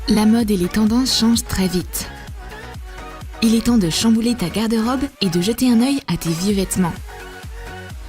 La mode et les tendances changent très vite. Il est temps de chambouler ta garde-robe et de jeter un œil à tes vieux vêtements.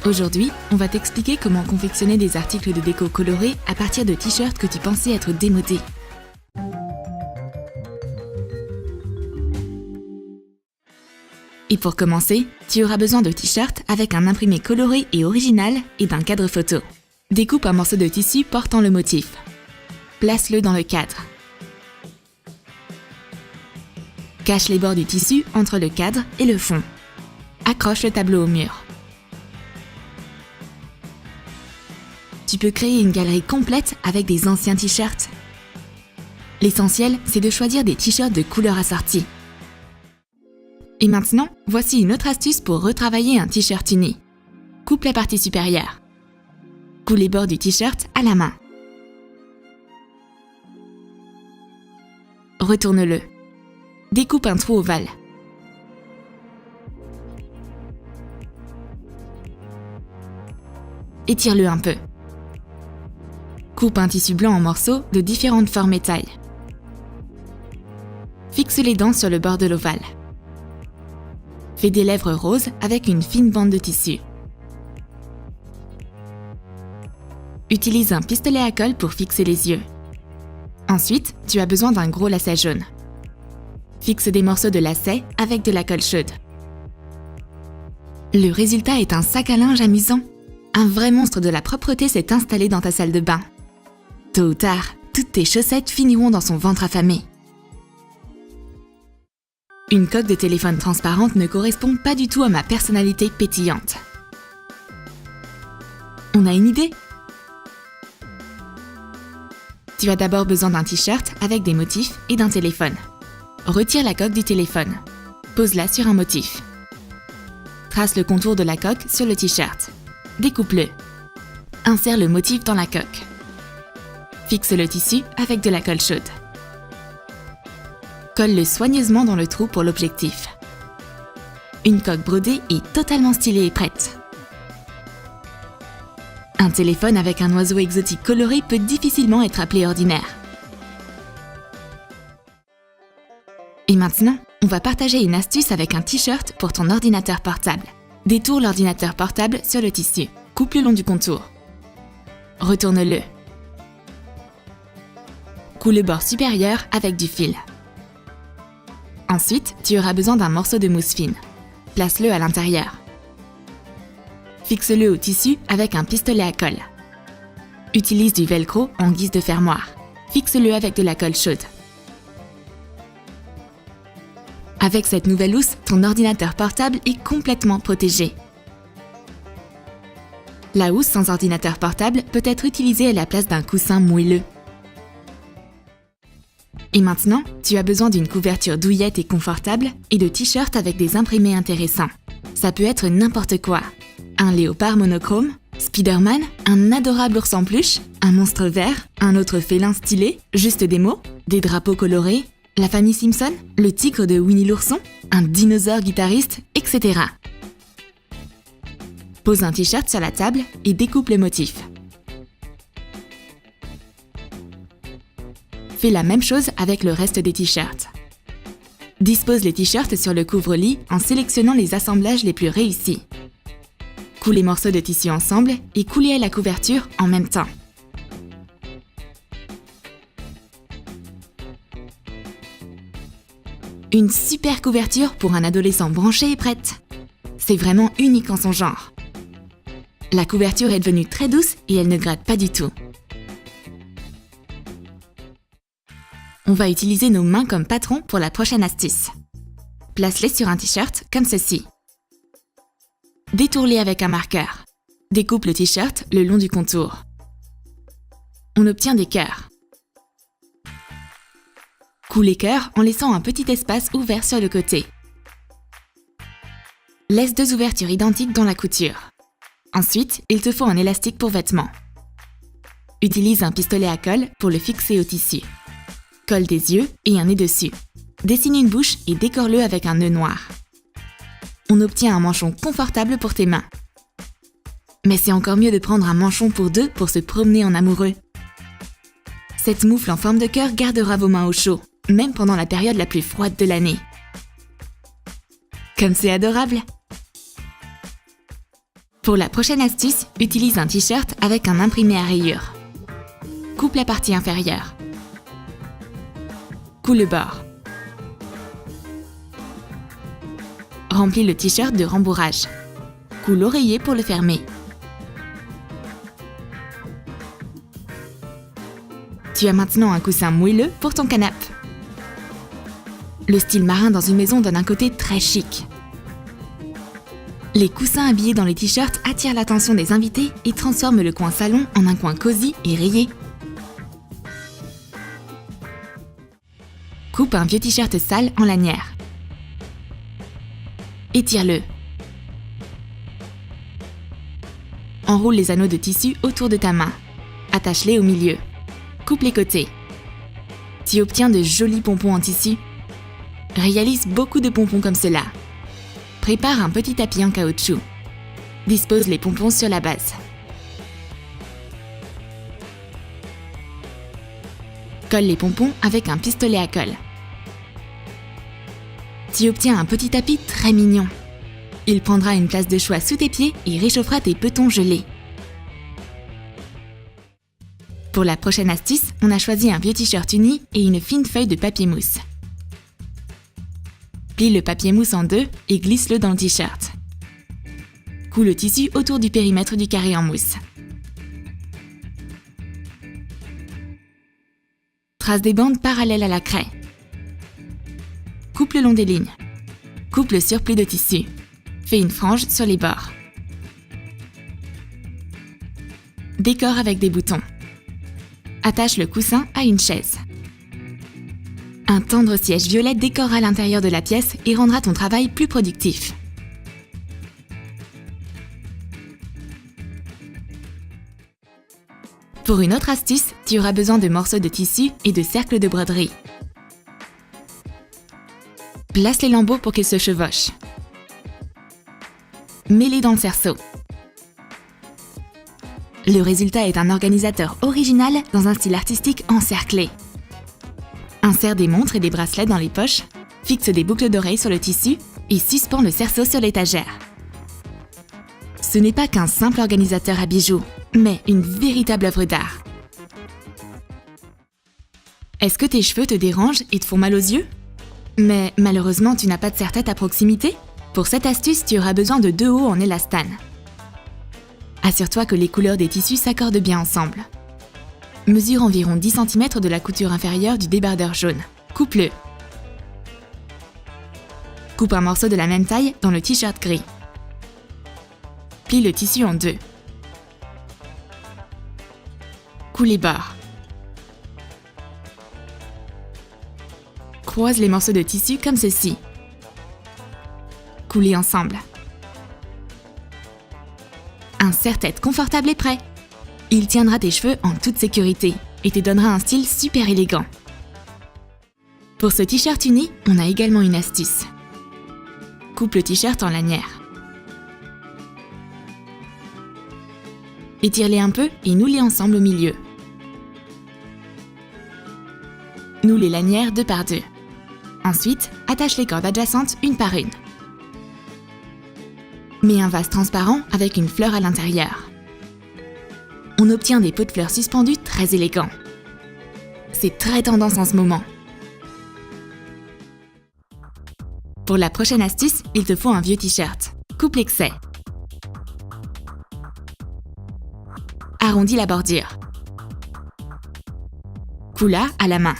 Aujourd'hui, on va t'expliquer comment confectionner des articles de déco colorés à partir de t-shirts que tu pensais être démodés. Et pour commencer, tu auras besoin de t-shirts avec un imprimé coloré et original et d'un cadre photo. Découpe un morceau de tissu portant le motif. Place-le dans le cadre. Cache les bords du tissu entre le cadre et le fond. Accroche le tableau au mur. Tu peux créer une galerie complète avec des anciens t-shirts. L'essentiel, c'est de choisir des t-shirts de couleurs assorties. Et maintenant, voici une autre astuce pour retravailler un t-shirt uni. Coupe la partie supérieure. Coule les bords du t-shirt à la main. Retourne-le. Découpe un trou ovale. Étire-le un peu. Coupe un tissu blanc en morceaux de différentes formes et tailles. Fixe les dents sur le bord de l'ovale. Fais des lèvres roses avec une fine bande de tissu. Utilise un pistolet à colle pour fixer les yeux. Ensuite, tu as besoin d'un gros lacet jaune. Fixe des morceaux de lacet avec de la colle chaude. Le résultat est un sac à linge amusant. Un vrai monstre de la propreté s'est installé dans ta salle de bain. Tôt ou tard, toutes tes chaussettes finiront dans son ventre affamé. Une coque de téléphone transparente ne correspond pas du tout à ma personnalité pétillante. On a une idée ? Tu as d'abord besoin d'un t-shirt avec des motifs et d'un téléphone. Retire la coque du téléphone. Pose-la sur un motif. Trace le contour de la coque sur le t-shirt. Découpe-le. Insère le motif dans la coque. Fixe le tissu avec de la colle chaude. Colle-le soigneusement dans le trou pour l'objectif. Une coque brodée est totalement stylée et prête. Un téléphone avec un oiseau exotique coloré peut difficilement être appelé ordinaire. Et maintenant, on va partager une astuce avec un t-shirt pour ton ordinateur portable. Détourne l'ordinateur portable sur le tissu. Coupe le long du contour. Retourne-le. Coule le bord supérieur avec du fil. Ensuite, tu auras besoin d'un morceau de mousse fine. Place-le à l'intérieur. Fixe-le au tissu avec un pistolet à colle. Utilise du velcro en guise de fermoir. Fixe-le avec de la colle chaude. Avec cette nouvelle housse, ton ordinateur portable est complètement protégé. La housse sans ordinateur portable peut être utilisée à la place d'un coussin moelleux. Et maintenant, tu as besoin d'une couverture douillette et confortable et de t-shirts avec des imprimés intéressants. Ça peut être n'importe quoi. Un léopard monochrome, Spider-Man, un adorable ours en peluche, un monstre vert, un autre félin stylé, juste des mots, des drapeaux colorés, la famille Simpson, le tigre de Winnie l'ourson, un dinosaure guitariste, etc. Pose un t-shirt sur la table et découpe le motif. Fais la même chose avec le reste des t-shirts. Dispose les t-shirts sur le couvre-lit en sélectionnant les assemblages les plus réussis. Coule les morceaux de tissu ensemble et coulez la couverture en même temps. Une super couverture pour un adolescent branché est prête. C'est vraiment unique en son genre. La couverture est devenue très douce et elle ne gratte pas du tout. On va utiliser nos mains comme patron pour la prochaine astuce. Place-les sur un t-shirt comme ceci. Détourne-les avec un marqueur. Découpe le t-shirt le long du contour. On obtient des cœurs. Coule les cœurs en laissant un petit espace ouvert sur le côté. Laisse 2 ouvertures identiques dans la couture. Ensuite, il te faut un élastique pour vêtements. Utilise un pistolet à colle pour le fixer au tissu. Colle des yeux et un nez dessus. Dessine une bouche et décore-le avec un nœud noir. On obtient un manchon confortable pour tes mains. Mais c'est encore mieux de prendre un manchon pour 2 pour se promener en amoureux. Cette moufle en forme de cœur gardera vos mains au chaud, même pendant la période la plus froide de l'année. Comme c'est adorable! Pour la prochaine astuce, utilise un t-shirt avec un imprimé à rayures. Coupe la partie inférieure. Coule le bord. Remplis le t-shirt de rembourrage. Coule l'oreiller pour le fermer. Tu as maintenant un coussin moelleux pour ton canapé. Le style marin dans une maison donne un côté très chic. Les coussins habillés dans les t-shirts attirent l'attention des invités et transforment le coin salon en un coin cosy et rayé. Coupe un vieux t-shirt sale en lanière. Étire-le. Enroule les anneaux de tissu autour de ta main. Attache-les au milieu. Coupe les côtés. Tu obtiens de jolis pompons en tissu. Réalise beaucoup de pompons comme cela. Prépare un petit tapis en caoutchouc. Dispose les pompons sur la base. Colle les pompons avec un pistolet à colle. Tu obtiens un petit tapis très mignon. Il prendra une place de choix sous tes pieds et réchauffera tes petons gelés. Pour la prochaine astuce, on a choisi un vieux t-shirt uni et une fine feuille de papier mousse. Plie le papier mousse en deux et glisse-le dans le t-shirt. Coule le tissu autour du périmètre du carré en mousse. Trace des bandes parallèles à la craie. Coupe le long des lignes. Coupe le surplus de tissu. Fais une frange sur les bords. Décore avec des boutons. Attache le coussin à une chaise. Un tendre siège violet décorera l'intérieur de la pièce et rendra ton travail plus productif. Pour une autre astuce, tu auras besoin de morceaux de tissu et de cercles de broderie. Place les lambeaux pour qu'ils se chevauchent. Mets-les dans le cerceau. Le résultat est un organisateur original dans un style artistique encerclé. Insère des montres et des bracelets dans les poches, fixe des boucles d'oreilles sur le tissu et suspend le cerceau sur l'étagère. Ce n'est pas qu'un simple organisateur à bijoux, mais une véritable œuvre d'art. Est-ce que tes cheveux te dérangent et te font mal aux yeux? Mais malheureusement, tu n'as pas de serre-tête à proximité? Pour cette astuce, tu auras besoin de 2 hauts en élastane. Assure-toi que les couleurs des tissus s'accordent bien ensemble. Mesure environ 10 cm de la couture inférieure du débardeur jaune. Coupe-le. Coupe un morceau de la même taille dans le t-shirt gris. Plie le tissu en deux. Coule les bords. Croise les morceaux de tissu comme ceci. Coulez ensemble. Un serre-tête confortable est prêt. Il tiendra tes cheveux en toute sécurité et te donnera un style super élégant. Pour ce t-shirt uni, on a également une astuce. Coupe le t-shirt en lanières. Étire-les un peu et noue-les ensemble au milieu. Noue les lanières 2 par 2. Ensuite, attache les cordes adjacentes une par une. Mets un vase transparent avec une fleur à l'intérieur. On obtient des pots de fleurs suspendus très élégants. C'est très tendance en ce moment. Pour la prochaine astuce, il te faut un vieux t-shirt. Coupe l'excès. Arrondis la bordure. Coule-la à la main.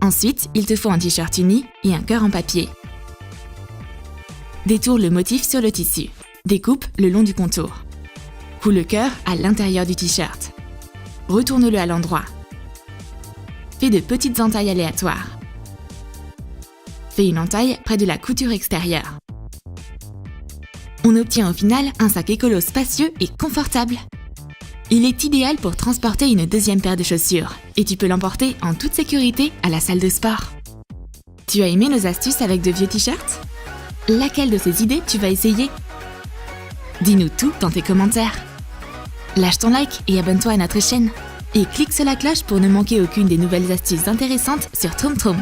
Ensuite, il te faut un t-shirt uni et un cœur en papier. Détourne le motif sur le tissu. Découpe le long du contour. Coule le cœur à l'intérieur du t-shirt. Retourne-le à l'endroit. Fais de petites entailles aléatoires. Fais une entaille près de la couture extérieure. On obtient au final un sac écolo spacieux et confortable. Il est idéal pour transporter une deuxième paire de chaussures et tu peux l'emporter en toute sécurité à la salle de sport. Tu as aimé nos astuces avec de vieux t-shirts? Laquelle de ces idées tu vas essayer? Dis-nous tout dans tes commentaires. Lâche ton like et abonne-toi à notre chaîne. Et clique sur la cloche pour ne manquer aucune des nouvelles astuces intéressantes sur TroomTroom.